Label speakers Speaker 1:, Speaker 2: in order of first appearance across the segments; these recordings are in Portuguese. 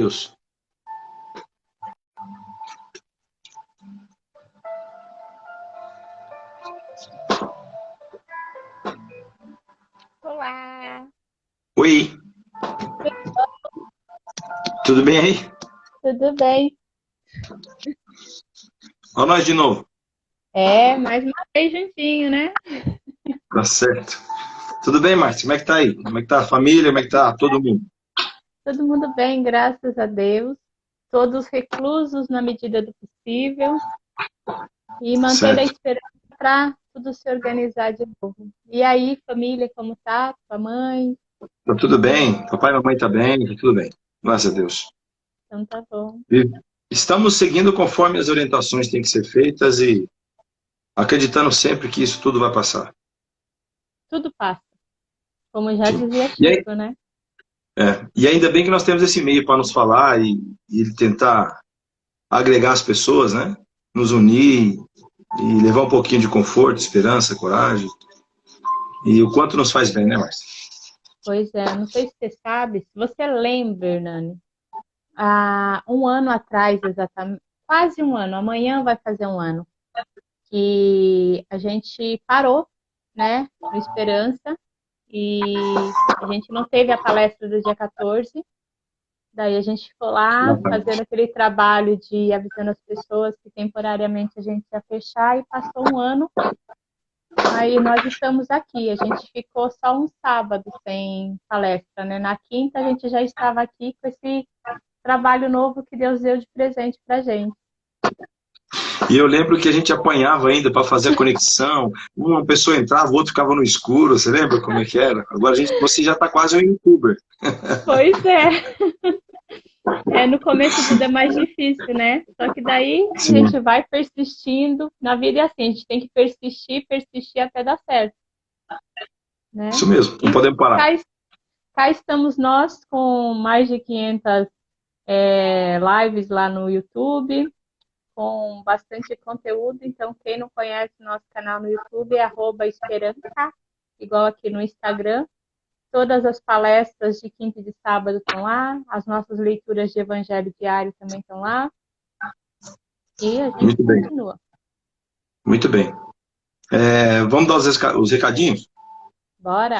Speaker 1: Deus.
Speaker 2: Olá!
Speaker 1: Oi! Tudo bem aí?
Speaker 2: Tudo bem?
Speaker 1: Olha nós de novo.
Speaker 2: Mais uma vez juntinho, né?
Speaker 1: Tá certo. Tudo bem, Márcio? Como é que tá aí? Como é que tá a família? Como é que tá todo mundo?
Speaker 2: Todo mundo bem, graças a Deus. Todos reclusos na medida do possível e mantendo a
Speaker 1: Certo.
Speaker 2: esperança para tudo se organizar de novo. E aí, família, como tá? Tua mãe?
Speaker 1: Tá tudo bem? Papai e mamãe tá bem? Tá tudo bem. Graças a Deus.
Speaker 2: Então tá bom.
Speaker 1: E estamos seguindo conforme as orientações têm que ser feitas e acreditando sempre que isso tudo vai passar.
Speaker 2: Tudo passa, como já
Speaker 1: Sim.
Speaker 2: dizia
Speaker 1: E aí,
Speaker 2: Chico, né?
Speaker 1: e ainda bem que nós temos esse meio para nos falar e tentar agregar as pessoas, né? Nos unir e levar um pouquinho de conforto, esperança, coragem. E o quanto nos faz bem, né, Márcia?
Speaker 2: Pois é, não sei se você sabe, se você lembra, Hernani, há um ano atrás, exatamente, quase um ano, amanhã vai fazer um ano, que a gente parou, né, no Esperança, e a gente não teve a palestra do dia 14, daí a gente ficou lá fazendo aquele trabalho de avisando as pessoas que temporariamente a gente ia fechar, e passou um ano, aí nós estamos aqui, a gente ficou só um sábado sem palestra, né, na quinta a gente já estava aqui com esse trabalho novo que Deus deu de presente pra gente.
Speaker 1: E eu lembro que a gente apanhava ainda para fazer a conexão. Uma pessoa entrava, o outro ficava no escuro. Você lembra como é que era? Agora você já está quase um youtuber.
Speaker 2: Pois é. No começo tudo é mais difícil, né? Só que daí a
Speaker 1: Sim,
Speaker 2: gente vai persistindo. Na vida é assim, a gente tem que persistir, persistir até dar certo, né?
Speaker 1: isso mesmo. Não
Speaker 2: E
Speaker 1: podemos parar.
Speaker 2: cá, cá estamos nós com mais de 500 lives lá no YouTube, com bastante conteúdo. Então, quem não conhece nosso canal no YouTube é @esperança, igual aqui no Instagram. Todas as palestras de quinta e de sábado estão lá, as nossas leituras de evangelho diário também estão lá, e a gente
Speaker 1: Muito bem,
Speaker 2: continua.
Speaker 1: muito bem. Vamos dar os recadinhos?
Speaker 2: Bora!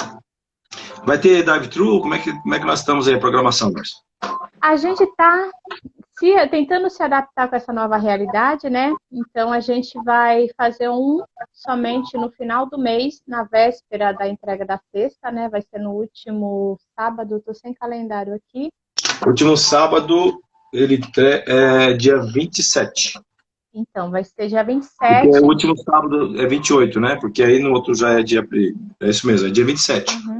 Speaker 1: Vai ter drive-thru? Como é que nós estamos aí, a programação, Márcio?
Speaker 2: A gente está tentando se adaptar com essa nova realidade, né? Então a gente vai fazer um somente no final do mês, na véspera da entrega da cesta, né? Vai ser no último sábado, estou sem calendário aqui.
Speaker 1: Último sábado, é dia 27.
Speaker 2: Então, vai ser dia
Speaker 1: Porque
Speaker 2: 27.
Speaker 1: o último sábado é 28, né? Porque aí no outro já é dia. É isso mesmo, é dia 27.
Speaker 2: Uhum.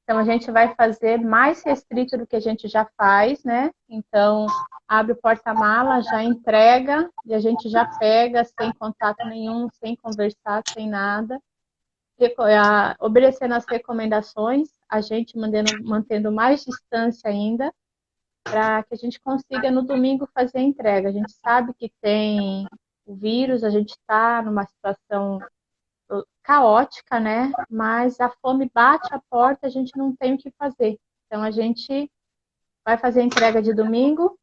Speaker 2: Então, a gente vai fazer mais restrito do que a gente já faz, né? Então, abre o porta-mala, já entrega e a gente já pega sem contato nenhum, sem conversar, sem nada. Obedecendo as recomendações, a gente mantendo mais distância ainda, para que a gente consiga no domingo fazer a entrega. A gente sabe que tem o vírus, a gente está numa situação caótica, né? Mas a fome bate a porta, a gente não tem o que fazer. Então a gente vai fazer a entrega de domingo,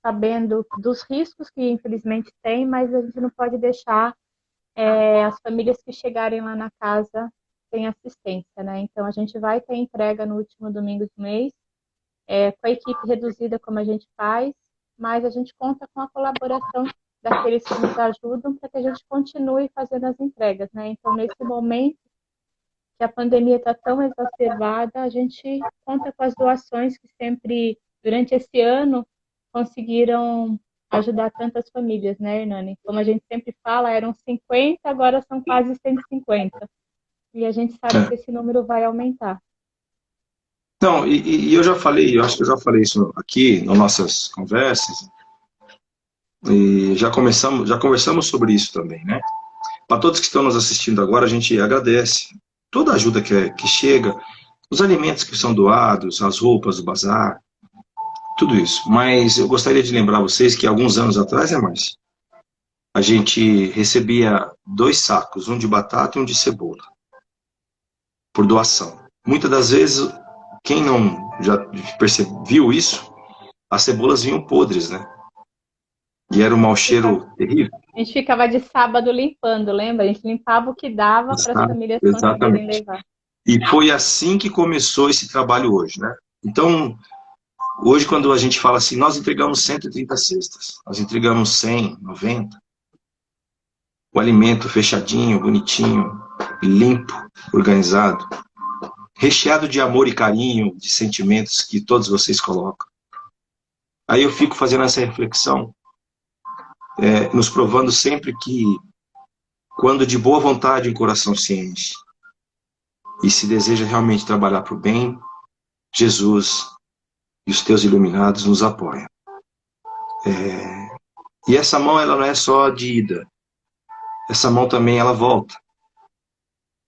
Speaker 2: sabendo dos riscos que infelizmente tem, mas a gente não pode deixar as famílias que chegarem lá na casa sem assistência, né? Então a gente vai ter entrega no último domingo do mês, com a equipe reduzida como a gente faz, mas a gente conta com a colaboração daqueles que nos ajudam para que a gente continue fazendo as entregas, né? Então, nesse momento que a pandemia está tão exacerbada, a gente conta com as doações que sempre, durante esse ano, conseguiram ajudar tantas famílias, né, Hernani? Como a gente sempre fala, eram 50, agora são quase 150. E a gente sabe que esse número vai aumentar.
Speaker 1: Não, e eu já falei, eu acho que eu já falei isso aqui nas nossas conversas, e já conversamos sobre isso também, né? Para todos que estão nos assistindo agora, a gente agradece toda a ajuda que chega, os alimentos que são doados, as roupas do bazar, tudo isso. Mas eu gostaria de lembrar vocês que alguns anos atrás, né, Márcio? A gente recebia 2 sacos, um de batata e um de cebola, por doação. Muitas das vezes, quem não já viu isso, as cebolas vinham podres, né? E era um mau cheiro terrível.
Speaker 2: A gente ficava de sábado limpando, lembra? A gente limpava o que dava para as famílias conseguirem
Speaker 1: Exatamente.
Speaker 2: levar.
Speaker 1: E foi assim que começou esse trabalho hoje, né? Então, hoje quando a gente fala assim, nós entregamos 130 cestas, nós entregamos 100, 90, o alimento fechadinho, bonitinho, limpo, organizado, recheado de amor e carinho, de sentimentos que todos vocês colocam. Aí eu fico fazendo essa reflexão, nos provando sempre que quando de boa vontade o coração se enche e se deseja realmente trabalhar para o bem, Jesus e os teus iluminados nos apoiam. E essa mão, ela não é só de ida. Essa mão também, ela volta.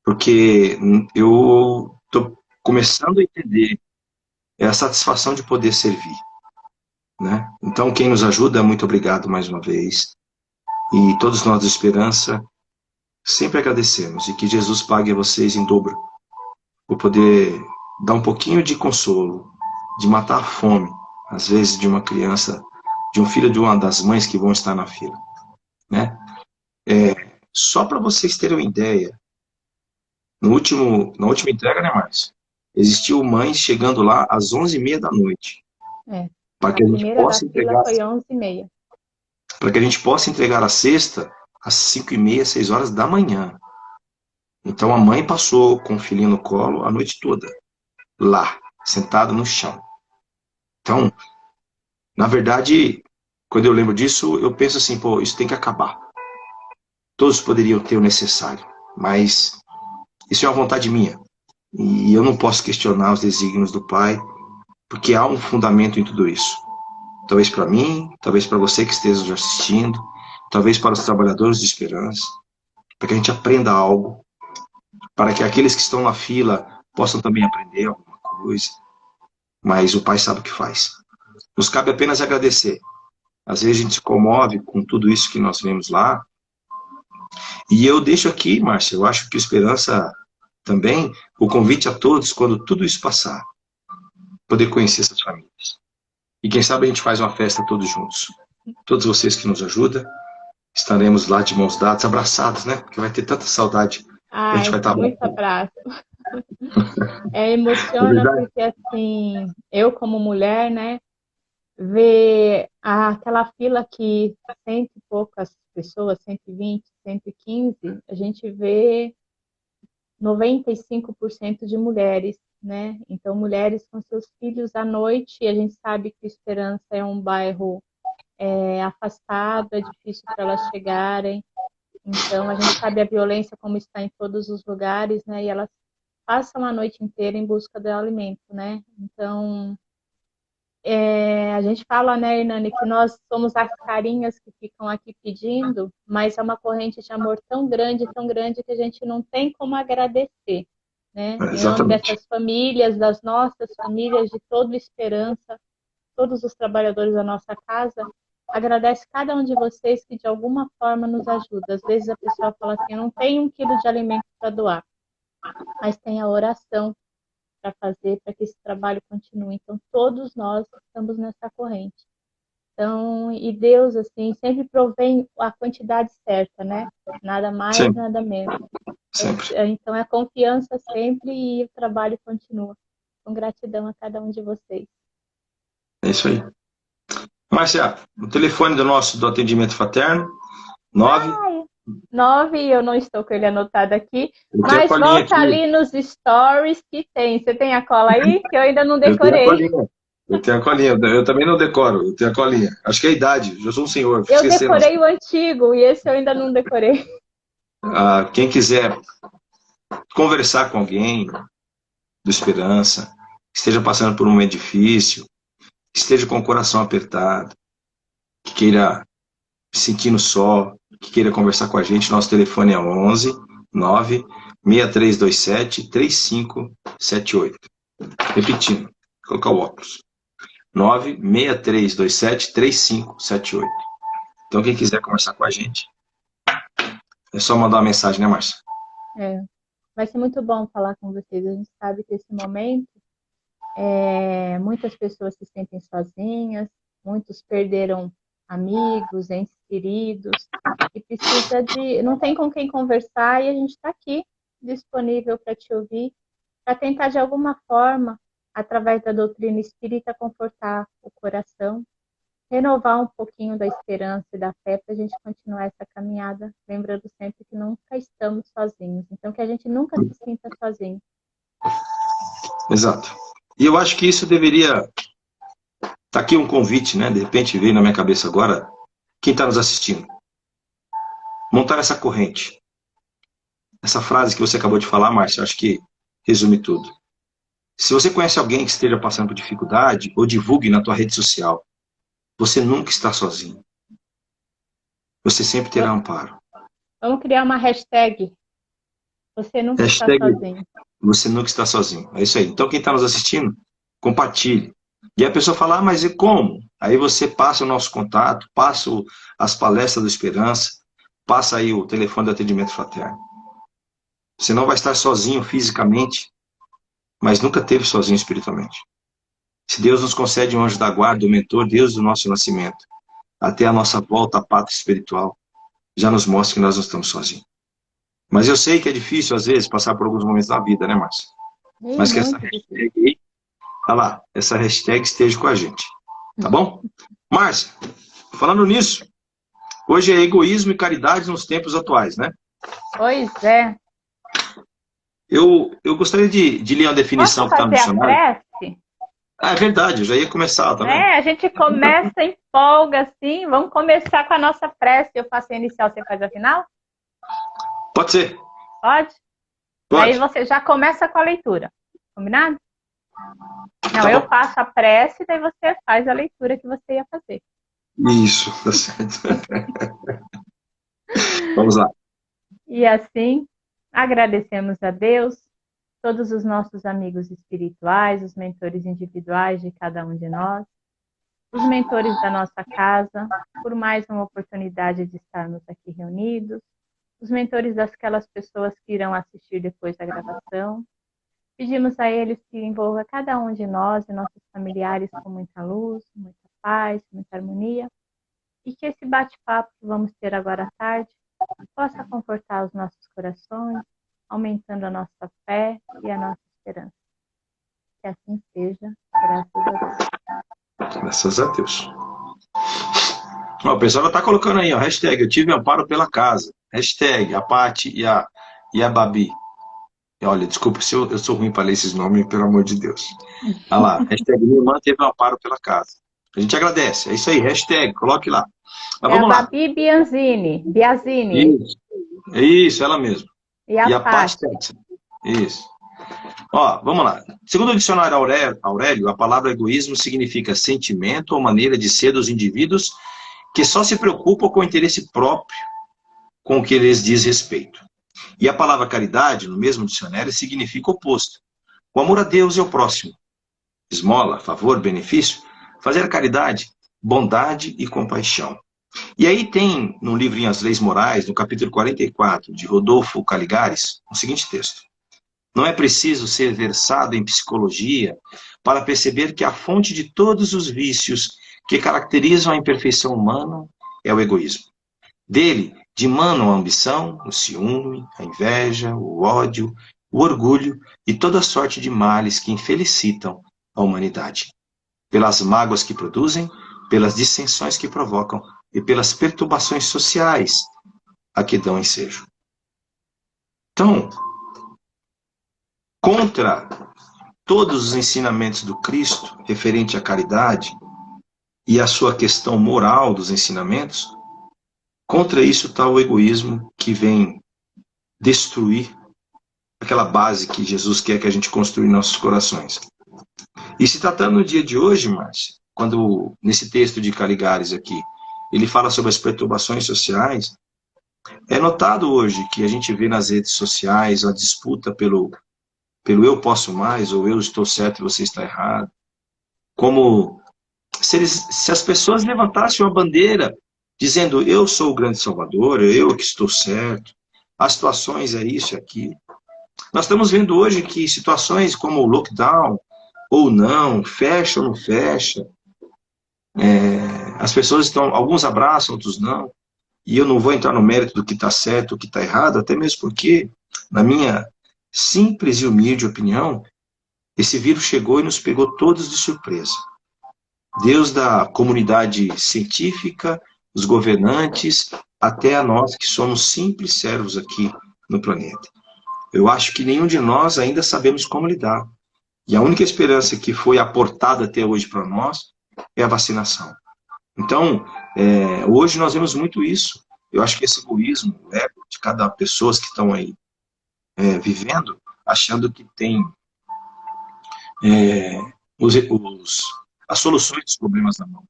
Speaker 1: Porque eu estou começando a entender a satisfação de poder servir, né? Então, quem nos ajuda, muito obrigado mais uma vez. E todos nós de Esperança sempre agradecemos. E que Jesus pague a vocês em dobro por poder dar um pouquinho de consolo, de matar a fome, às vezes, de uma criança, de um filho de uma das mães que vão estar na fila, né? Só para vocês terem uma ideia, na última entrega, né, Márcio? Existiu mães chegando lá às 11h30 da noite,
Speaker 2: É.
Speaker 1: para
Speaker 2: A
Speaker 1: que a gente
Speaker 2: primeira da
Speaker 1: possa
Speaker 2: fila
Speaker 1: entregar,
Speaker 2: foi 11h30.
Speaker 1: para que a gente possa entregar a cesta às 5h30, 6 horas da manhã. Então a mãe passou com o filhinho no colo a noite toda, lá, sentada no chão. Então, na verdade, quando eu lembro disso, eu penso assim, pô, isso tem que acabar. Todos poderiam ter o necessário, mas isso é uma vontade minha. E eu não posso questionar os desígnios do Pai, porque há um fundamento em tudo isso. Talvez para mim, talvez para você que esteja nos assistindo, talvez para os trabalhadores de Esperança, para que a gente aprenda algo, para que aqueles que estão na fila possam também aprender alguma coisa. Mas o Pai sabe o que faz. Nos cabe apenas agradecer. Às vezes a gente se comove com tudo isso que nós vemos lá. E eu deixo aqui, Márcia, eu acho que Esperança também, o convite a todos, quando tudo isso passar, poder conhecer essas famílias. E quem sabe a gente faz uma festa todos juntos. Todos vocês que nos ajudam, estaremos lá de mãos dadas, abraçados, né? Porque vai ter tanta saudade. A gente
Speaker 2: Ai,
Speaker 1: vai estar
Speaker 2: muito
Speaker 1: abraçado.
Speaker 2: abraço.
Speaker 1: É
Speaker 2: Emociona
Speaker 1: verdade?
Speaker 2: porque, assim, eu como mulher, né, ver aquela fila que cento e poucas pessoas, 120, 115, a gente vê 95% de mulheres, né? Então, mulheres com seus filhos à noite, e a gente sabe que Esperança é um bairro afastado, é difícil para elas chegarem. Então, a gente sabe a violência como está em todos os lugares, né? E elas passam a noite inteira em busca do alimento, né? Então, a gente fala, né, Hernani, que nós somos as carinhas que ficam aqui pedindo, mas é uma corrente de amor tão grande que a gente não tem como agradecer, né? Em nome
Speaker 1: Exatamente.
Speaker 2: dessas famílias, das nossas famílias, de toda Esperança, todos os trabalhadores da nossa casa, agradece cada um de vocês que de alguma forma nos ajuda. Às vezes a pessoa fala assim, eu não tenho 1 quilo de alimento para doar, mas tem a oração para fazer para que esse trabalho continue. Então, todos nós estamos nessa corrente. Então, e Deus, assim, sempre provém a quantidade certa, né? Nada mais,
Speaker 1: Sempre,
Speaker 2: nada menos.
Speaker 1: sempre.
Speaker 2: Então, é confiança sempre e o trabalho continua. Com gratidão a cada um de vocês.
Speaker 1: É isso aí. Márcia, o telefone do atendimento fraterno, 9.
Speaker 2: 9, eu não estou com ele anotado aqui,
Speaker 1: Eu tenho a
Speaker 2: mas
Speaker 1: colinha
Speaker 2: volta
Speaker 1: aqui.
Speaker 2: ali nos stories que tem. Você tem a cola aí? Que eu ainda não
Speaker 1: Eu tenho a
Speaker 2: decorei.
Speaker 1: colinha. Eu tenho a colinha. Eu também não decoro. Eu tenho a colinha. Acho que é a idade. Eu sou um senhor. Fico
Speaker 2: Eu
Speaker 1: esquecendo.
Speaker 2: decorei o antigo e esse eu ainda não decorei.
Speaker 1: Quem quiser conversar com alguém do Esperança, que esteja passando por um momento difícil, que esteja com o coração apertado, que queira se sentindo só, que queira conversar com a gente, nosso telefone é 11 9 6327 3578. Repetindo, vou colocar o óculos. 9 6327 3578. Então, quem quiser conversar com a gente, é só mandar uma mensagem, né, Márcia?
Speaker 2: Vai ser muito bom falar com vocês. A gente sabe que esse momento muitas pessoas se sentem sozinhas, muitos perderam amigos, entes queridos, e precisa não tem com quem conversar, e a gente está aqui, disponível para te ouvir, para tentar de alguma forma, através da doutrina espírita, confortar o coração, renovar um pouquinho da esperança e da fé para a gente continuar essa caminhada, lembrando sempre que nunca estamos sozinhos. Então, que a gente nunca se sinta sozinho.
Speaker 1: Exato. E eu acho que isso deveria... Tá aqui um convite, né? De repente veio na minha cabeça agora, quem está nos assistindo. Montar essa corrente. Essa frase que você acabou de falar, Márcia, acho que resume tudo. Se você conhece alguém que esteja passando por dificuldade, ou divulgue na tua rede social. Você nunca está sozinho. Você sempre terá amparo.
Speaker 2: Vamos criar uma hashtag. Você nunca está sozinho.
Speaker 1: Você nunca está sozinho. É isso aí. Então, quem está nos assistindo, compartilhe. E a pessoa fala, mas e como? Aí você passa o nosso contato, passa as palestras do Esperança, passa aí o telefone de atendimento fraterno. Você não vai estar sozinho fisicamente, mas nunca esteve sozinho espiritualmente. Se Deus nos concede um anjo da guarda, o mentor, Deus do nosso nascimento, até a nossa volta à pátria espiritual, já nos mostra que nós não estamos sozinhos. Mas eu sei que é difícil, às vezes, passar por alguns momentos da vida, né, Márcia? Mas que essa hashtag aí, olha lá, essa hashtag esteja com a gente. Tá bom? Márcia, falando nisso, hoje é egoísmo e caridade nos tempos atuais, né?
Speaker 2: Pois é.
Speaker 1: Eu gostaria de ler uma definição que está no dicionário.
Speaker 2: Prece?
Speaker 1: Ah, é verdade, eu já ia começar, tá vendo?
Speaker 2: A gente começa, empolga, assim. Vamos começar com a nossa prece. Eu faço a inicial, você faz a final?
Speaker 1: Pode ser.
Speaker 2: Pode?
Speaker 1: Pode.
Speaker 2: Aí você já começa com a leitura. Combinado? Não,
Speaker 1: Tá
Speaker 2: eu
Speaker 1: bom.
Speaker 2: faço a prece, daí você faz a leitura que você ia fazer.
Speaker 1: Isso, tá certo. Vamos lá.
Speaker 2: E assim, agradecemos a Deus, todos os nossos amigos espirituais, os mentores individuais de cada um de nós, os mentores da nossa casa, por mais uma oportunidade de estarmos aqui reunidos, os mentores daquelas pessoas que irão assistir depois da gravação. Pedimos a eles que envolva cada um de nós e nossos familiares com muita luz, muita paz, muita harmonia, e que esse bate-papo que vamos ter agora à tarde possa confortar os nossos corações, aumentando a nossa fé e a nossa esperança. Que assim seja, graças a Deus.
Speaker 1: Graças a Deus. Ó, o pessoal já está colocando aí, ó, hashtag, eu tive amparo pela casa. Hashtag, a Paty e a Babi. Olha, desculpa se eu sou ruim para ler esses nomes, pelo amor de Deus. Olha lá, hashtag, minha irmã teve amparo pela casa. A gente agradece, é isso aí, hashtag, coloque lá. Mas vamos lá.
Speaker 2: Babi Bianzini.
Speaker 1: Isso, ela mesma.
Speaker 2: E a Paty.
Speaker 1: Isso. Ó, vamos lá. Segundo o dicionário Aurélio, a palavra egoísmo significa sentimento ou maneira de ser dos indivíduos que só se preocupam com o interesse próprio com o que lhes diz respeito. E a palavra caridade, no mesmo dicionário, significa o oposto. O amor a Deus e ao próximo. Esmola, favor, benefício. Fazer a caridade, bondade e compaixão. E aí tem, no livrinho As Leis Morais, no capítulo 44, de Rodolfo Caligares, o seguinte texto. Não é preciso ser versado em psicologia para perceber que a fonte de todos os vícios que caracterizam a imperfeição humana é o egoísmo. Dele dimanam a ambição, o ciúme, a inveja, o ódio, o orgulho e toda sorte de males que infelicitam a humanidade. Pelas mágoas que produzem, pelas dissensões que provocam e pelas perturbações sociais a que dão ensejo. Então, contra todos os ensinamentos do Cristo referente à caridade e a sua questão moral dos ensinamentos, contra isso está o egoísmo que vem destruir aquela base que Jesus quer que a gente construa em nossos corações. E se tratando no dia de hoje, Márcia, quando nesse texto de Caligares aqui, ele fala sobre as perturbações sociais, é notado hoje que a gente vê nas redes sociais a disputa pelo eu posso mais, ou eu estou certo e você está errado. Como se as pessoas levantassem uma bandeira dizendo, eu sou o grande salvador, eu que estou certo, as situações é isso e aquilo. Nós estamos vendo hoje que situações como o lockdown, ou não, fecha ou não fecha, As pessoas estão, alguns abraçam, outros não, e eu não vou entrar no mérito do que está certo, o que está errado, até mesmo porque, na minha simples e humilde opinião, esse vírus chegou e nos pegou todos de surpresa. Deus da comunidade científica, os governantes, até a nós que somos simples servos aqui no planeta. Eu acho que nenhum de nós ainda sabemos como lidar. E a única esperança que foi aportada até hoje para nós é a vacinação. Então, hoje nós vemos muito isso. Eu acho que esse egoísmo, o ego de cada pessoa que estão aí vivendo, achando que tem as soluções dos problemas na mão.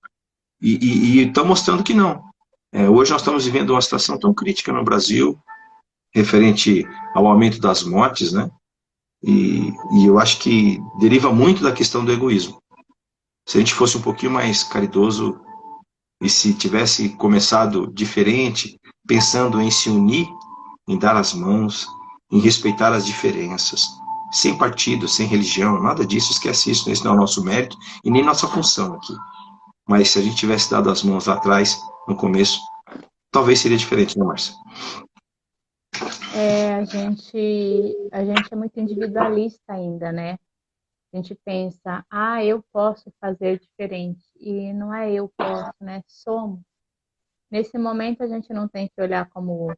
Speaker 1: E estão mostrando que não. Hoje nós estamos vivendo uma situação tão crítica no Brasil, referente ao aumento das mortes, né? E eu acho que deriva muito da questão do egoísmo. Se a gente fosse um pouquinho mais caridoso e se tivesse começado diferente, pensando em se unir, em dar as mãos, em respeitar as diferenças, sem partido, sem religião, nada disso, esquece isso, esse não é o nosso mérito e nem nossa função aqui. Mas se a gente tivesse dado as mãos lá atrás, no começo, talvez seria diferente, né, Márcia?
Speaker 2: A gente é muito individualista ainda, né? A gente pensa, eu posso fazer diferente. E não é eu posso, né? Somos. Nesse momento, a gente não tem que olhar como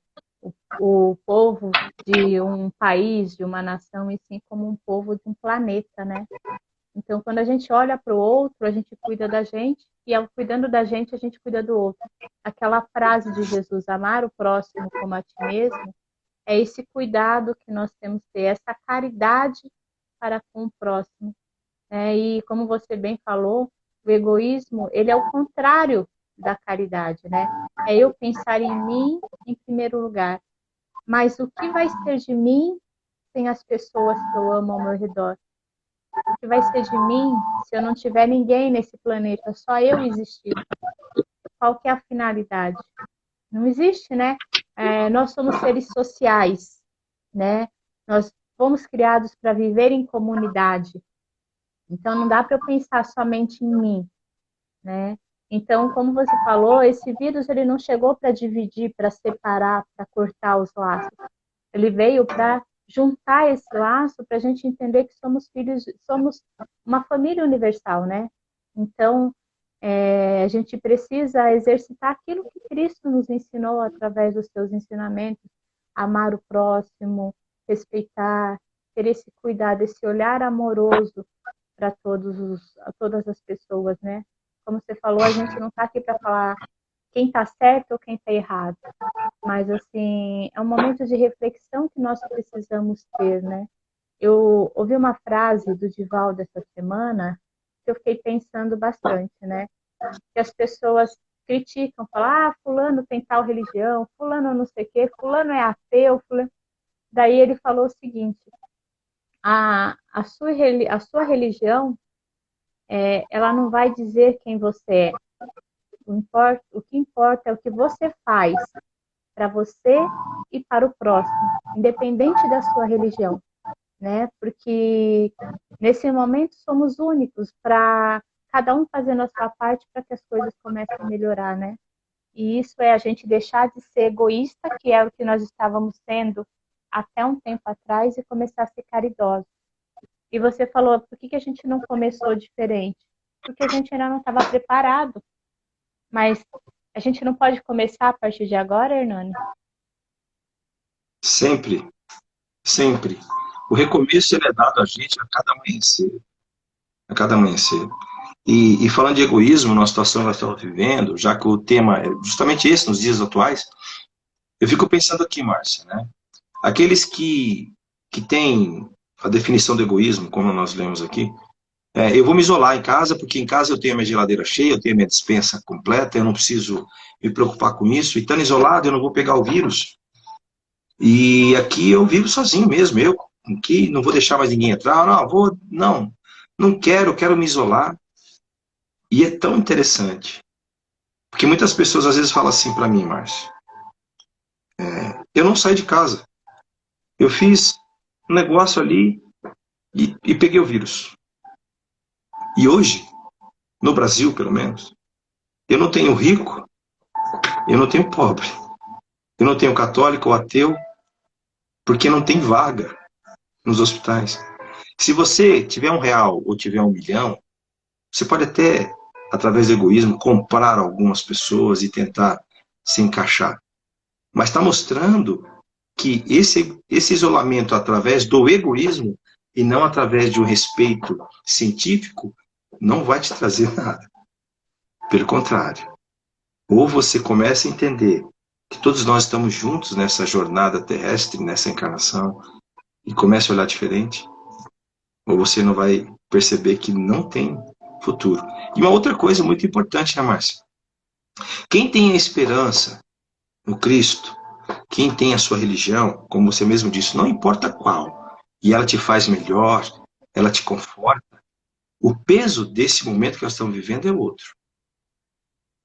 Speaker 2: o povo de um país, de uma nação, e sim como um povo de um planeta, né? Então, quando a gente olha para o outro, a gente cuida da gente, e ao cuidando da gente, a gente cuida do outro. Aquela frase de Jesus, amar o próximo como a ti mesmo, é esse cuidado que nós temos que ter, essa caridade para com o próximo. E como você bem falou, o egoísmo, ele é o contrário da caridade, né? É eu pensar em mim em primeiro lugar. Mas o que vai ser de mim sem as pessoas que eu amo ao meu redor? O que vai ser de mim se eu não tiver ninguém nesse planeta, só eu existir? Qual que é a finalidade? Não existe, né? Nós somos seres sociais, né? Nós fomos criados para viver em comunidade. Então, não dá para eu pensar somente em mim, né? Então, como você falou, esse vírus ele não chegou para dividir, para separar, para cortar os laços. Ele veio para juntar esse laço, para a gente entender que somos filhos, somos uma família universal, né? Então, a gente precisa exercitar aquilo que Cristo nos ensinou através dos seus ensinamentos, amar o próximo, respeitar, ter esse cuidado, esse olhar amoroso para todas as pessoas, né? Como você falou, a gente não está aqui para falar quem está certo ou quem está errado, mas assim é um momento de reflexão que nós precisamos ter, né? Eu ouvi uma frase do Divaldo essa semana que eu fiquei pensando bastante, né? Que as pessoas criticam, falam, fulano tem tal religião, fulano não sei o quê, fulano é ateu, fulano... Daí ele falou o seguinte, a sua religião, ela não vai dizer quem você é. O que importa é o que você faz para você e para o próximo, independente da sua religião, né? Porque nesse momento somos únicos para cada um fazendo a sua parte para que as coisas comecem a melhorar, né? E isso é a gente deixar de ser egoísta, que é o que nós estávamos sendo até um tempo atrás, e começar a ser caridoso. E você falou, por que a gente não começou diferente? Porque a gente ainda não estava preparado. Mas a gente não pode começar a partir de agora, Hernani?
Speaker 1: Sempre, sempre. O recomeço ele é dado a gente a cada amanhecer. A cada amanhecer. E falando de egoísmo, na situação que nós estamos vivendo, já que o tema é justamente esse nos dias atuais, eu fico pensando aqui, Márcia, né? Aqueles que têm a definição do egoísmo, como nós lemos aqui, eu vou me isolar em casa, porque em casa eu tenho a minha geladeira cheia, eu tenho a minha despensa completa, eu não preciso me preocupar com isso, e estando isolado eu não vou pegar o vírus. E aqui eu vivo sozinho mesmo, eu aqui não vou deixar mais ninguém entrar, não quero me isolar. E é tão interessante, porque muitas pessoas às vezes falam assim para mim, Márcio, eu não saí de casa, eu fiz um negócio ali e peguei o vírus. E hoje, no Brasil pelo menos, Eu não tenho rico, eu não tenho pobre. Eu não tenho católico ou ateu, porque não tem vaga nos hospitais. Se você tiver R$ 1 ou tiver 1 milhão, você pode até, através do egoísmo, comprar algumas pessoas e tentar se encaixar. Mas está mostrando que esse isolamento através do egoísmo e não através de um respeito científico não vai te trazer nada. Pelo contrário. Ou você começa a entender que todos nós estamos juntos nessa jornada terrestre, nessa encarnação, e começa a olhar diferente, ou você não vai perceber que não tem futuro. E uma outra coisa muito importante, né, Márcia? Quem tem a esperança no Cristo, quem tem a sua religião, como você mesmo disse, não importa qual, e ela te faz melhor, ela te conforta, o peso desse momento que nós estamos vivendo é outro.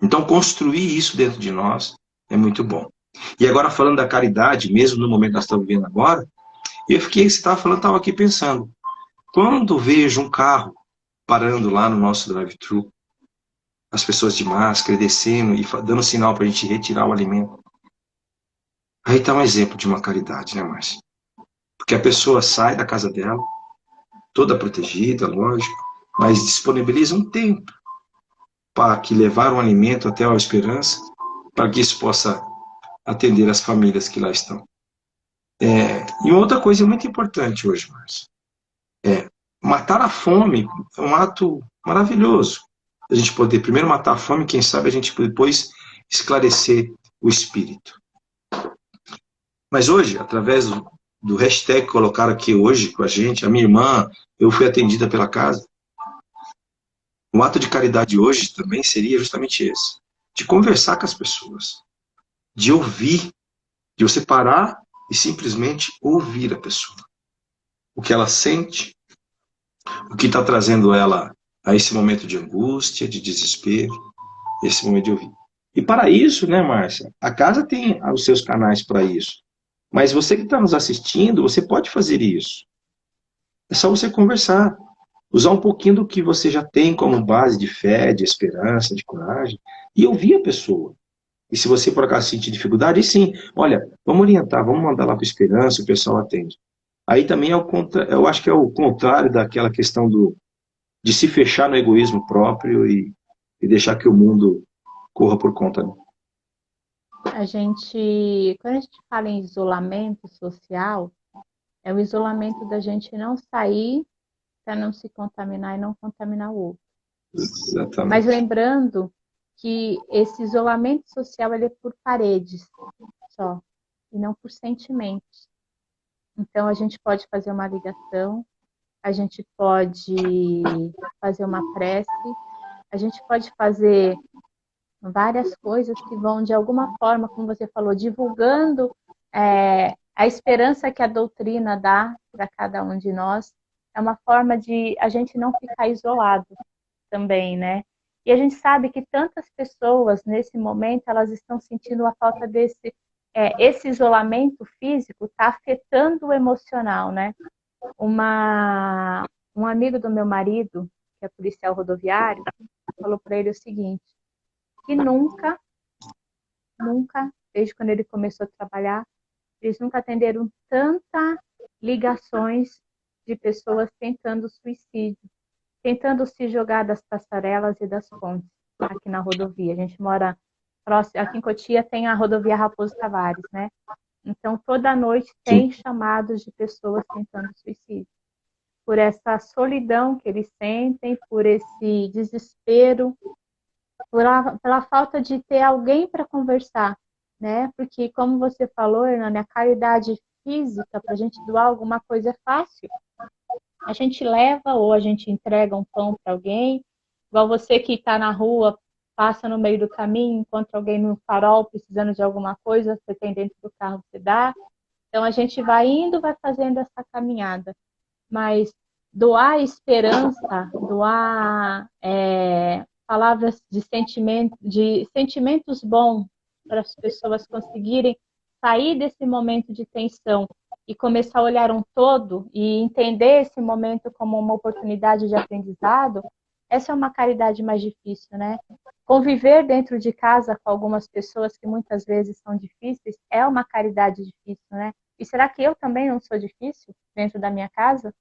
Speaker 1: Então, construir isso dentro de nós é muito bom. E agora, falando da caridade, mesmo no momento que nós estamos vivendo agora, você estava falando, estava aqui pensando, quando vejo um carro parando lá no nosso drive-thru, as pessoas de máscara descendo e dando sinal para a gente retirar o alimento, aí está um exemplo de uma caridade, né, Márcia? Porque a pessoa sai da casa dela, toda protegida, lógico, mas disponibiliza um tempo para que levar um alimento até a esperança, para que isso possa atender as famílias que lá estão. E uma outra coisa muito importante hoje, Márcio, matar a fome é um ato maravilhoso. A gente poder primeiro matar a fome, quem sabe a gente depois esclarecer o espírito. Mas hoje, através do hashtag que colocaram aqui hoje com a gente, a minha irmã, eu fui atendida pela casa. O ato de caridade hoje também seria justamente esse, de conversar com as pessoas, de ouvir, de você parar e simplesmente ouvir a pessoa. O que ela sente, o que está trazendo ela a esse momento de angústia, de desespero, esse momento de ouvir. E para isso, né, Márcia, a casa tem os seus canais para isso. Mas você que está nos assistindo, você pode fazer isso. É só você conversar. Usar um pouquinho do que você já tem como base de fé, de esperança, de coragem, e ouvir a pessoa. E se você por acaso sentir dificuldade, aí sim, olha, vamos orientar, vamos mandar lá para Esperança, o pessoal atende. Aí também eu acho que é o contrário daquela questão de se fechar no egoísmo próprio e deixar que o mundo corra por conta. Né?
Speaker 2: Quando a gente fala em isolamento social, é o isolamento da gente não sair para não se contaminar e não contaminar o outro.
Speaker 1: Exatamente.
Speaker 2: Mas lembrando que esse isolamento social ele é por paredes só, e não por sentimentos. Então, a gente pode fazer uma ligação, a gente pode fazer uma prece, a gente pode fazer várias coisas que vão, de alguma forma, como você falou, divulgando a esperança que a doutrina dá para cada um de nós. É uma forma de a gente não ficar isolado também, né? E a gente sabe que tantas pessoas, nesse momento, elas estão sentindo a falta esse isolamento físico está afetando o emocional, né? Um amigo do meu marido, que é policial rodoviário, falou para ele o seguinte, que nunca, desde quando ele começou a trabalhar, eles nunca atenderam tantas ligações de pessoas tentando suicídio, tentando se jogar das passarelas e das pontes aqui na rodovia. A gente mora próximo, aqui em Cotia tem a rodovia Raposo Tavares, né? Então, toda noite tem chamados de pessoas tentando suicídio. Por essa solidão que eles sentem, por esse desespero, pela falta de ter alguém para conversar, né? Porque, como você falou, Hernani, a caridade física, para a gente doar alguma coisa é fácil. A gente leva ou a gente entrega um pão para alguém, igual você que está na rua, passa no meio do caminho, encontra alguém no farol precisando de alguma coisa, você tem dentro do carro, você dá. Então a gente vai indo, vai fazendo essa caminhada. Mas doar esperança, doar palavras de sentimentos bons para as pessoas conseguirem sair desse momento de tensão e começar a olhar um todo e entender esse momento como uma oportunidade de aprendizado, essa é uma caridade mais difícil, né? Conviver dentro de casa com algumas pessoas que muitas vezes são difíceis é uma caridade difícil, né? E será que eu também não sou difícil dentro da minha casa?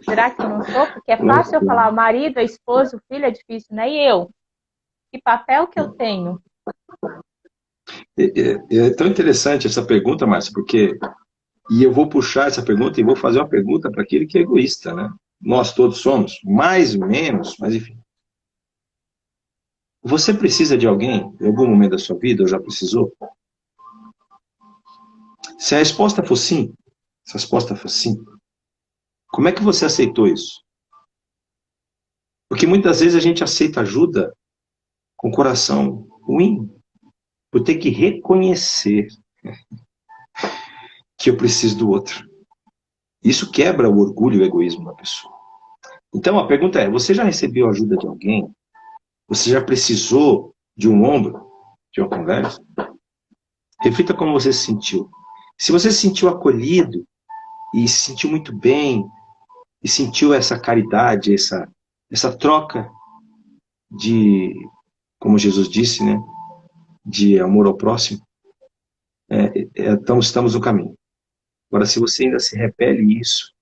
Speaker 2: Será que eu não sou? Porque é fácil eu falar, o marido, a esposa, o filho é difícil, né? E eu? Que papel que eu tenho?
Speaker 1: É tão interessante essa pergunta, Márcia, porque e eu vou puxar essa pergunta e vou fazer uma pergunta para aquele que é egoísta, né? Nós todos somos, mais ou menos, mas enfim. Você precisa de alguém em algum momento da sua vida, ou já precisou? Se a resposta for sim, se a resposta for sim, como é que você aceitou isso? Porque muitas vezes a gente aceita ajuda com o coração ruim, por ter que reconhecer que eu preciso do outro. Isso quebra o orgulho e o egoísmo da pessoa. Então a pergunta é: você já recebeu ajuda de alguém? Você já precisou de um ombro, de uma conversa? Reflita como você se sentiu. Se você se sentiu acolhido e se sentiu muito bem e sentiu essa caridade, essa troca de, como Jesus disse, né, de amor ao próximo, então estamos no caminho. Agora, se você ainda se repele isso,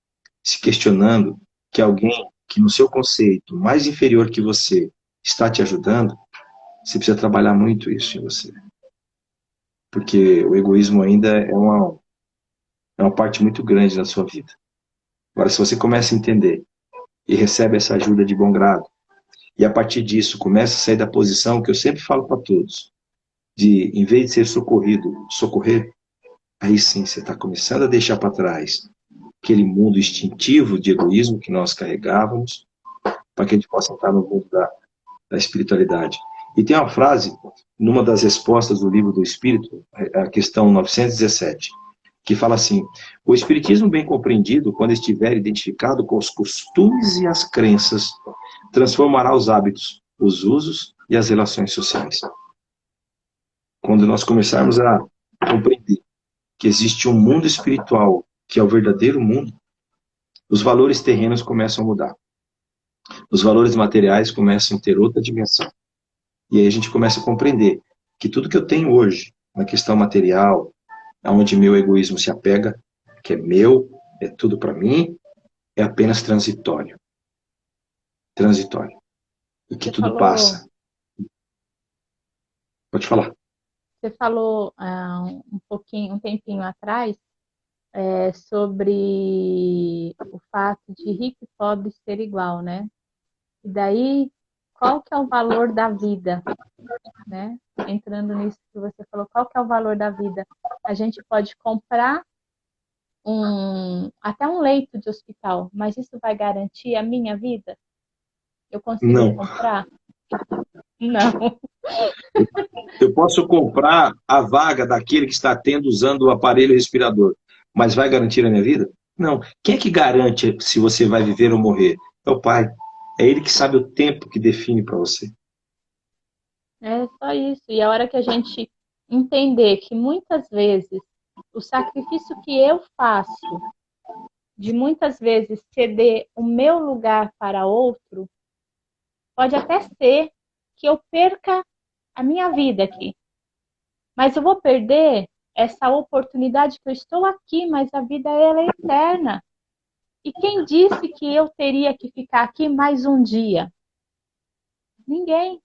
Speaker 1: se questionando que alguém que no seu conceito mais inferior que você está te ajudando, você precisa trabalhar muito isso em você. Porque o egoísmo ainda é uma parte muito grande da sua vida. Agora, se você começa a entender e recebe essa ajuda de bom grado, e a partir disso começa a sair da posição que eu sempre falo para todos, de, em vez de ser socorrido, socorrer, aí sim você está começando a deixar para trás aquele mundo instintivo de egoísmo que nós carregávamos, para que a gente possa entrar no mundo da espiritualidade. E tem uma frase, numa das respostas do livro do Espírito, a questão 917, que fala assim: o Espiritismo bem compreendido, quando estiver identificado com os costumes e as crenças, transformará os hábitos, os usos e as relações sociais. Quando nós começarmos a compreender que existe um mundo espiritual, que é o verdadeiro mundo, os valores terrenos começam a mudar. Os valores materiais começam a ter outra dimensão. E aí a gente começa a compreender que tudo que eu tenho hoje, na questão material, onde meu egoísmo se apega, que é meu, é tudo para mim, é apenas transitório. Transitório. E que
Speaker 2: Você
Speaker 1: tudo
Speaker 2: falou,
Speaker 1: passa. Pode falar.
Speaker 2: você falou um tempinho atrás, sobre o fato de rico e pobre ser igual, né? E daí, qual que é o valor da vida, né? Entrando nisso que você falou, qual que é o valor da vida? A gente pode comprar até um leito de hospital, mas isso vai garantir a minha vida? Eu consigo
Speaker 1: Não.
Speaker 2: comprar? Não.
Speaker 1: Eu posso comprar a vaga daquele que está tendo usando o aparelho respirador, mas vai garantir a minha vida? Não. Quem é que garante se você vai viver ou morrer? É o Pai. É Ele que sabe o tempo que define para você.
Speaker 2: É só isso. E a hora que a gente entender que muitas vezes o sacrifício que eu faço, de muitas vezes ceder o meu lugar para outro, pode até ser que eu perca a minha vida aqui. Mas eu vou perder essa oportunidade que eu estou aqui, mas a vida ela é eterna. E quem disse que eu teria que ficar aqui mais um dia? Ninguém.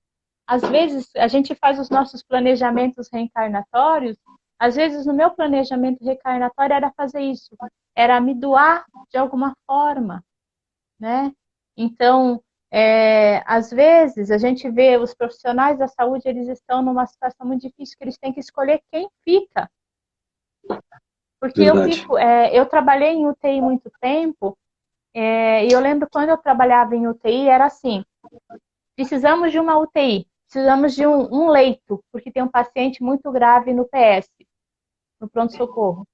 Speaker 2: Às vezes, a gente faz os nossos planejamentos reencarnatórios. Às vezes, no meu planejamento reencarnatório era fazer isso, era me doar de alguma forma, né? Então, às vezes, a gente vê os profissionais da saúde, eles estão numa situação muito difícil, que eles têm que escolher quem fica. Porque
Speaker 1: Verdade.
Speaker 2: eu trabalhei em UTI muito tempo, e eu lembro quando eu trabalhava em UTI, era assim: precisamos de uma UTI, precisamos de um leito, porque tem um paciente muito grave no PS, no pronto-socorro.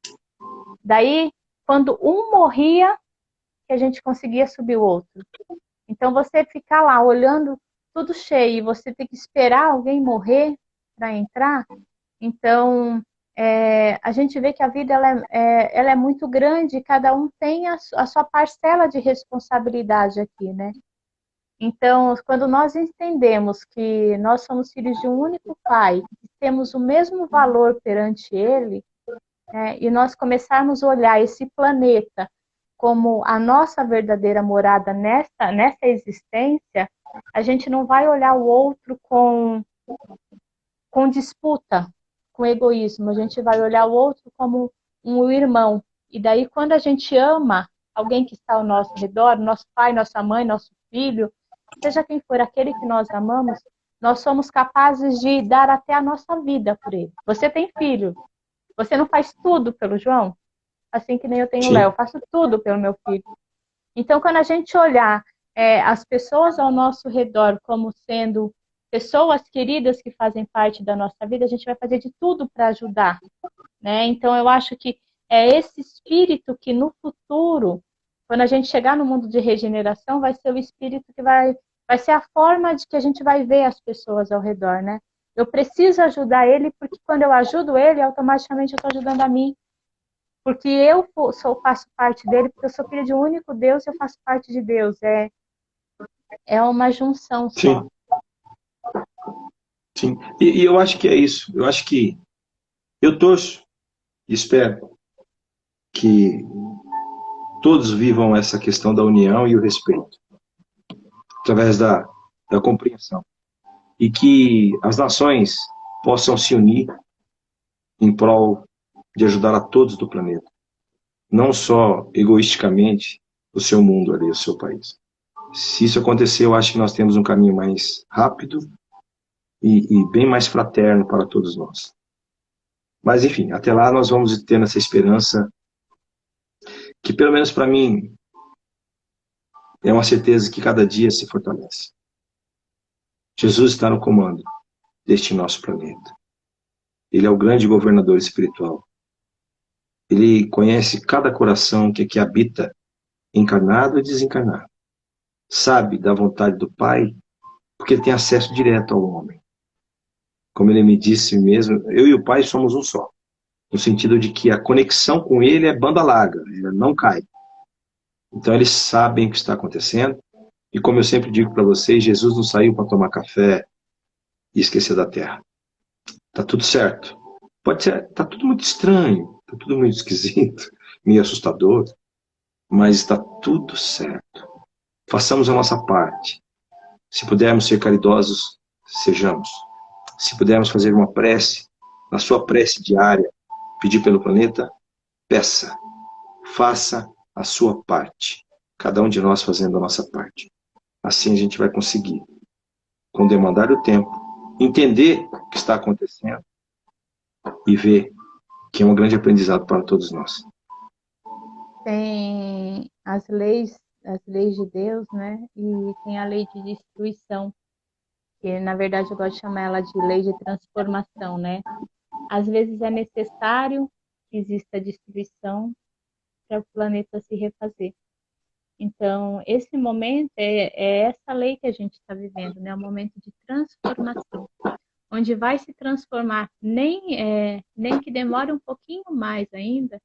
Speaker 2: Daí, quando um morria, que a gente conseguia subir o outro. Então, você ficar lá olhando tudo cheio e você ter que esperar alguém morrer para entrar, então a gente vê que a vida ela é muito grande e cada um tem a sua parcela de responsabilidade aqui, né? Então, quando nós entendemos que nós somos filhos de um único Pai, temos o mesmo valor perante Ele, né, e nós começarmos a olhar esse planeta como a nossa verdadeira morada nessa existência, a gente não vai olhar o outro com disputa, com egoísmo. A gente vai olhar o outro como um irmão. E daí, quando a gente ama alguém que está ao nosso redor, nosso pai, nossa mãe, nosso filho, seja quem for aquele que nós amamos, nós somos capazes de dar até a nossa vida por ele. Você tem filho, você não faz tudo pelo João? Assim que nem eu tenho o Léo, eu faço tudo pelo meu filho. Então, quando a gente olhar as pessoas ao nosso redor como sendo pessoas queridas que fazem parte da nossa vida, a gente vai fazer de tudo para ajudar, né? Então, eu acho que é esse espírito que no futuro, quando a gente chegar no mundo de regeneração, vai ser o espírito que vai ser a forma de que a gente vai ver as pessoas ao redor, né? Eu preciso ajudar ele, porque quando eu ajudo ele, automaticamente eu estou ajudando a mim. Porque eu faço parte dele, porque eu sou filha de um único Deus, eu faço parte de Deus. É uma junção só.
Speaker 1: Sim, sim. E eu acho que é isso. Eu acho que eu torço e espero que todos vivam essa questão da união e o respeito, através da compreensão. E que as nações possam se unir em prol de ajudar a todos do planeta. Não só egoisticamente o seu mundo ali, o seu país. Se isso acontecer, eu acho que nós temos um caminho mais rápido e bem mais fraterno para todos nós. Mas, enfim, até lá nós vamos tendo essa esperança que, pelo menos para mim, é uma certeza que cada dia se fortalece. Jesus está no comando deste nosso planeta. Ele é o grande governador espiritual. Ele conhece cada coração que aqui habita, encarnado e desencarnado. Sabe da vontade do Pai, porque ele tem acesso direto ao homem. Como ele me disse mesmo, eu e o Pai somos um só. No sentido de que a conexão com ele é banda larga, ele não cai. Então eles sabem o que está acontecendo. E como eu sempre digo para vocês, Jesus não saiu para tomar café e esquecer da terra. Tá tudo certo. Pode ser, tá tudo muito estranho, tá tudo muito esquisito, meio assustador, mas está tudo certo. Façamos a nossa parte. Se pudermos ser caridosos, sejamos. Se pudermos fazer uma prece, na sua prece diária, pedir pelo planeta, peça. Faça a sua parte. Cada um de nós fazendo a nossa parte. Assim a gente vai conseguir, com demandar o tempo, entender o que está acontecendo e ver que é um grande aprendizado para todos nós.
Speaker 2: Tem as leis de Deus, né? E tem a lei de destruição, que na verdade eu gosto de chamar ela de lei de transformação, né? Às vezes é necessário que exista destruição para o planeta se refazer. Então, esse momento é essa lei que a gente está vivendo, né? Um momento de transformação, onde vai se transformar, nem que demore um pouquinho mais ainda,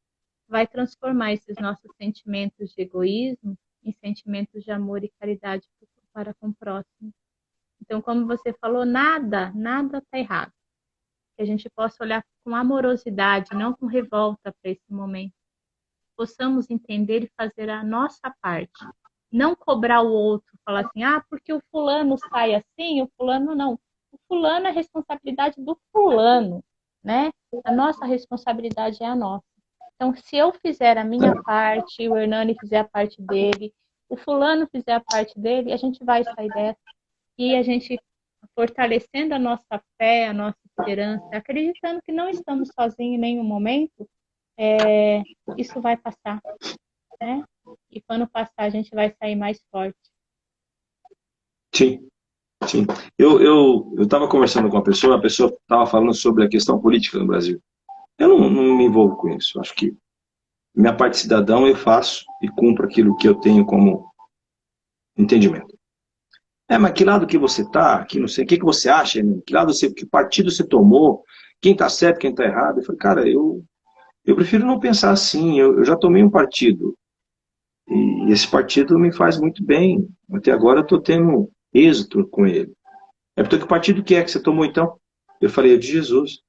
Speaker 2: vai transformar esses nossos sentimentos de egoísmo em sentimentos de amor e caridade para com o próximo. Então, como você falou, nada está errado. Que a gente possa olhar com amorosidade, não com revolta para esse momento. Possamos entender e fazer a nossa parte. Não cobrar o outro, falar assim, porque o fulano sai assim, o fulano não. O fulano é responsabilidade do fulano, né? A nossa responsabilidade é a nossa. Então, se eu fizer a minha parte, o Hernani fizer a parte dele, o fulano fizer a parte dele, a gente vai sair dessa. E a gente, fortalecendo a nossa fé, a nossa esperança, acreditando que não estamos sozinhos em nenhum momento, isso vai passar, né? E quando passar, a gente vai sair mais forte.
Speaker 1: Sim, sim. Eu estava conversando com uma pessoa, a pessoa estava falando sobre a questão política no Brasil. Eu não me envolvo com isso. Acho que minha parte de cidadão eu faço e cumpro aquilo que eu tenho como entendimento. Mas que lado que você está? Que não sei, o que você acha? Que lado que partido você tomou? Quem está certo, quem está errado? Eu falei, cara, eu prefiro não pensar assim. Eu já tomei um partido E esse partido me faz muito bem. Até agora eu estou tendo êxito com ele. É porque que partido que é que você tomou então? Eu falei, é de Jesus.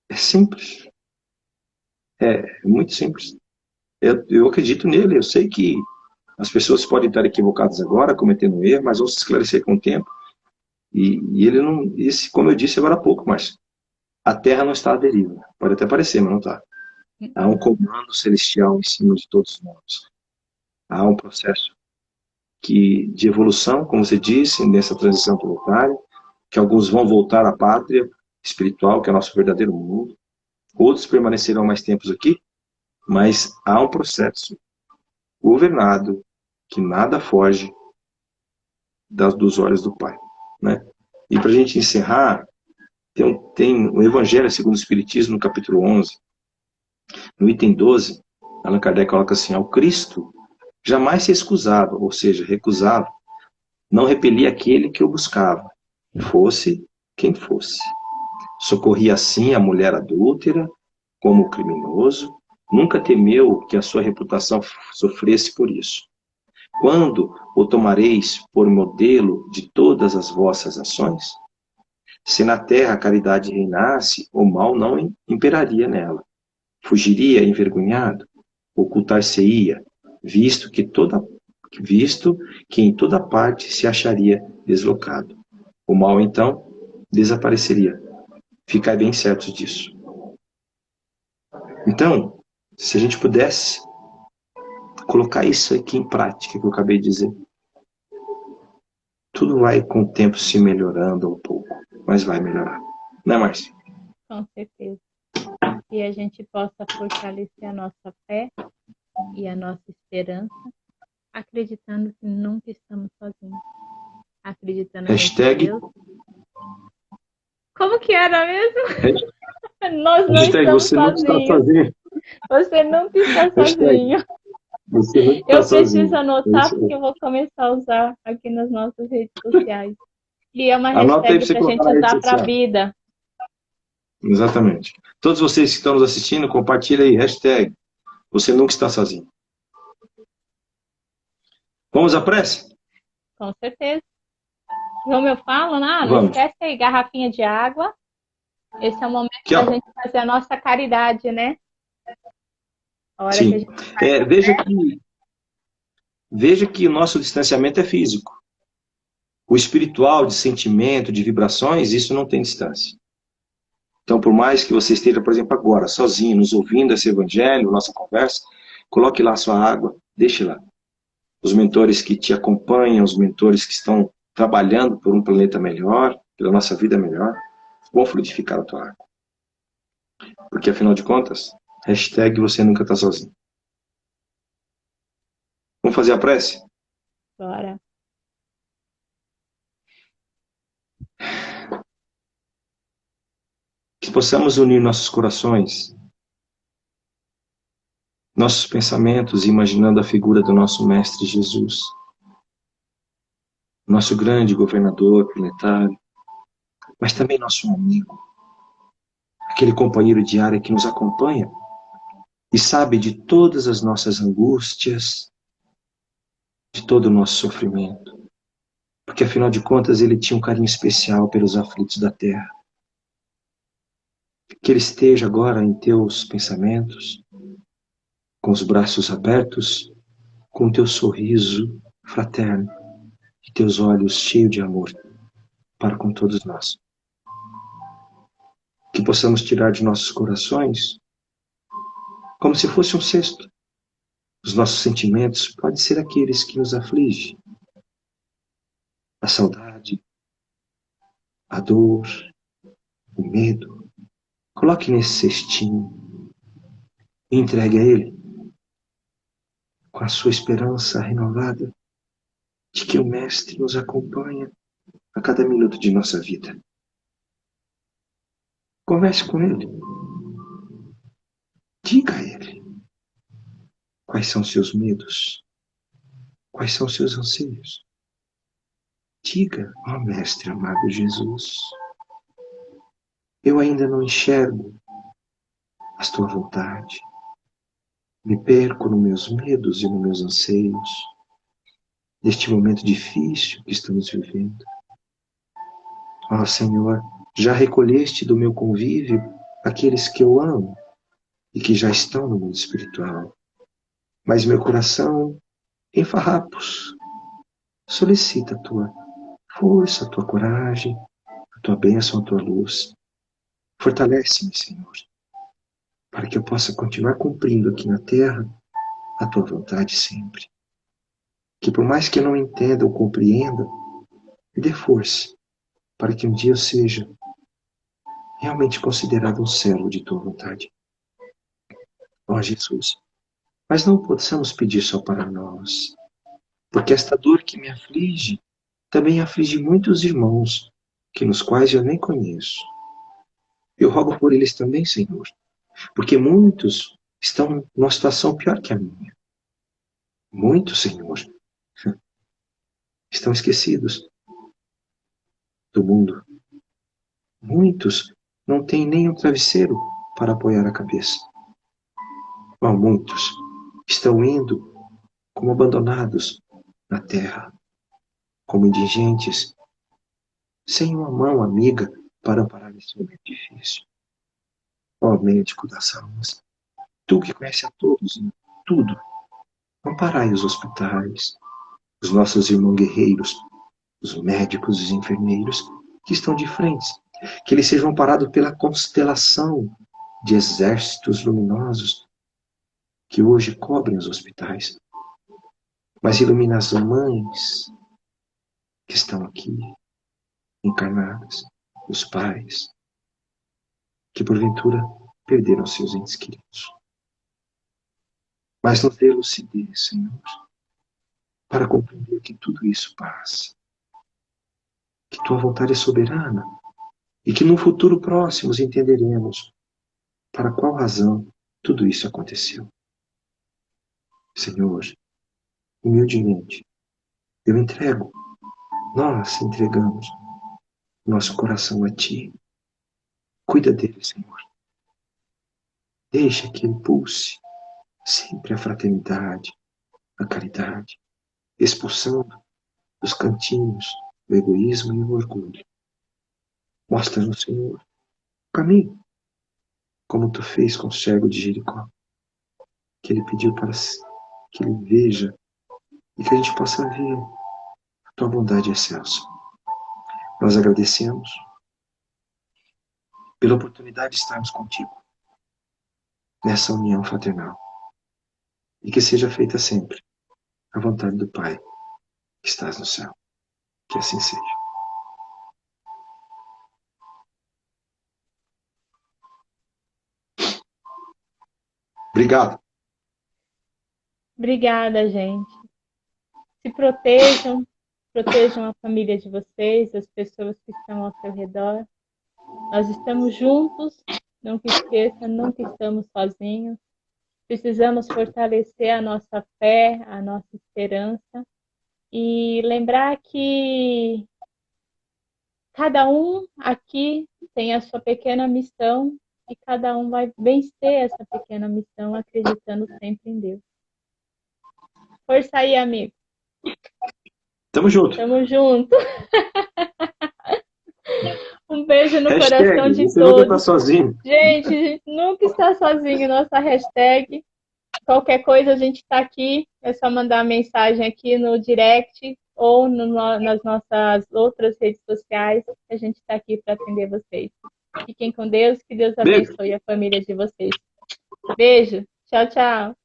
Speaker 1: É simples. É muito simples. Eu acredito nele. Eu sei que as pessoas podem estar equivocadas agora, cometendo erro, mas vão se esclarecer com o tempo. E ele não. Esse, como eu disse agora há pouco, mas a Terra não está à deriva. Pode até parecer, mas não está. Há um comando celestial em cima de todos nós. Há um processo de evolução, como você disse, nessa transição planetária, que alguns vão voltar à pátria espiritual, que é o nosso verdadeiro mundo. Outros permanecerão mais tempos aqui, mas há um processo governado que nada foge dos olhos do Pai, né? E para a gente encerrar, tem o Evangelho segundo o Espiritismo, no capítulo 11, no item 12, Allan Kardec coloca assim, ao Cristo jamais se excusava, ou seja, recusava, não repelia aquele que o buscava, fosse quem fosse. Socorria assim a mulher adúltera, como o criminoso, nunca temeu que a sua reputação sofresse por isso. Quando o tomareis por modelo de todas as vossas ações? Se na terra a caridade reinasse, o mal não imperaria nela. Fugiria envergonhado, ocultar-se-ia, visto que em toda parte se acharia deslocado. O mal, então, desapareceria. Ficai bem certos disso. Então, se a gente pudesse colocar isso aqui em prática que eu acabei de dizer, tudo vai com o tempo se melhorando um pouco, mas vai melhorar. Não é, Márcia?
Speaker 2: Com certeza. E a gente possa fortalecer a nossa fé e a nossa esperança, acreditando que nunca estamos sozinhos. Acreditando
Speaker 1: Hashtag,
Speaker 2: nesse Deus. Como que era mesmo? Nós não
Speaker 1: hashtag
Speaker 2: estamos
Speaker 1: você nunca está
Speaker 2: sozinhos.
Speaker 1: sozinho.
Speaker 2: Você nunca está
Speaker 1: Hashtag,
Speaker 2: sozinho.
Speaker 1: você nunca está
Speaker 2: Eu preciso
Speaker 1: sozinho.
Speaker 2: anotar porque eu vou começar a usar aqui nas nossas redes sociais. E é uma
Speaker 1: Anota aí para
Speaker 2: hashtag
Speaker 1: você
Speaker 2: para a
Speaker 1: colocar
Speaker 2: gente
Speaker 1: na rede
Speaker 2: usar para a
Speaker 1: social.
Speaker 2: vida.
Speaker 1: Exatamente. Todos vocês que estão nos assistindo, compartilhem aí, hashtag, você nunca está sozinho. Vamos à prece?
Speaker 2: Com certeza. Como eu falo, não
Speaker 1: Vamos.
Speaker 2: esquece aí, garrafinha de água. Esse é o momento
Speaker 1: Aqui,
Speaker 2: da
Speaker 1: ó.
Speaker 2: gente fazer a nossa caridade, né? A hora que a
Speaker 1: Sim.
Speaker 2: gente faz
Speaker 1: Veja que o nosso distanciamento é físico. O espiritual, de sentimento, de vibrações, isso não tem distância. Então, por mais que você esteja, por exemplo, agora, sozinho, nos ouvindo esse evangelho, nossa conversa, coloque lá a sua água, deixe lá. Os mentores que te acompanham, os mentores que estão trabalhando por um planeta melhor, pela nossa vida melhor, vão frutificar a tua água. Porque, afinal de contas, hashtag você nunca está sozinho. Vamos fazer a prece?
Speaker 2: agora.
Speaker 1: Que possamos unir nossos corações, nossos pensamentos, imaginando a figura do nosso Mestre Jesus, nosso grande governador planetário, mas também nosso amigo, aquele companheiro diário que nos acompanha e sabe de todas as nossas angústias, de todo o nosso sofrimento. Porque, afinal de contas, ele tinha um carinho especial pelos aflitos da terra. Que ele esteja agora em teus pensamentos, com os braços abertos, com o teu sorriso fraterno e teus olhos cheios de amor para com todos nós. Que possamos tirar de nossos corações, como se fosse um cesto, os nossos sentimentos podem ser aqueles que nos afligem. A saudade, a dor, o medo. Coloque nesse cestinho e entregue a Ele, com a sua esperança renovada de que o Mestre nos acompanha a cada minuto de nossa vida. Converse com Ele. Diga a Ele quais são seus medos, quais são seus anseios. Diga, ó Mestre amado Jesus, eu ainda não enxergo a tua vontade. Me perco nos meus medos e nos meus anseios, neste momento difícil que estamos vivendo. Ó Senhor, já recolheste do meu convívio aqueles que eu amo e que já estão no mundo espiritual. Mas meu coração, em farrapos, solicita a tua força, a tua coragem, a tua bênção, a tua luz. Fortalece-me, Senhor, para que eu possa continuar cumprindo aqui na terra a tua vontade sempre. Que por mais que eu não entenda ou compreenda, me dê força para que um dia eu seja realmente considerado um servo de tua vontade. Ó Jesus, mas não possamos pedir só para nós, porque esta dor que me aflige também aflige muitos irmãos, que nos quais eu nem conheço. Eu rogo por eles também, Senhor, porque muitos estão numa situação pior que a minha. Muitos, Senhor, estão esquecidos do mundo. Muitos não têm nem um travesseiro para apoiar a cabeça. Ó, muitos estão indo como abandonados na terra, como indigentes, sem uma mão amiga para amparar esse momento difícil. Ó, médico das almas, tu que conhece a todos em tudo, amparai os hospitais, os nossos irmãos guerreiros, os médicos e os enfermeiros que estão de frente, que eles sejam amparados pela constelação de exércitos luminosos que hoje cobrem os hospitais, mas ilumina as mães que estão aqui, encarnadas, os pais, que porventura perderam seus entes queridos. Mas nos dê lucidez, Senhor, para compreender que tudo isso passa, que tua vontade é soberana e que no futuro próximo entenderemos para qual razão tudo isso aconteceu. Senhor, humildemente, eu entrego, nós entregamos nosso coração a Ti. Cuida dele, Senhor. Deixa que ele pulse sempre a fraternidade, a caridade, expulsando dos cantinhos o egoísmo e o orgulho. Mostra-nos, Senhor, o caminho, como Tu fez com o cego de Jericó, que ele pediu para que ele veja e que a gente possa ver a Tua bondade excelsa. Nós agradecemos pela oportunidade de estarmos contigo nessa união fraternal e que seja feita sempre a vontade do Pai que estás no céu. Que assim seja. Obrigado.
Speaker 2: Obrigada, gente. Se protejam, protejam a família de vocês, as pessoas que estão ao seu redor. Nós estamos juntos, não que esqueça, nunca estamos sozinhos. Precisamos fortalecer a nossa fé, a nossa esperança e lembrar que cada um aqui tem a sua pequena missão e cada um vai vencer essa pequena missão acreditando sempre em Deus. Força aí, amigo.
Speaker 1: Tamo junto.
Speaker 2: Tamo junto. Um beijo no
Speaker 1: Hashtag,
Speaker 2: coração de
Speaker 1: você
Speaker 2: todos.
Speaker 1: nunca tá sozinho.
Speaker 2: Gente, a gente nunca está sozinho. Nossa hashtag. Qualquer coisa a gente está aqui. É só mandar uma mensagem aqui no direct ou nas nossas outras redes sociais. A gente está aqui para atender vocês. Fiquem com Deus. Que Deus abençoe a família de vocês. Beijo. Tchau, tchau.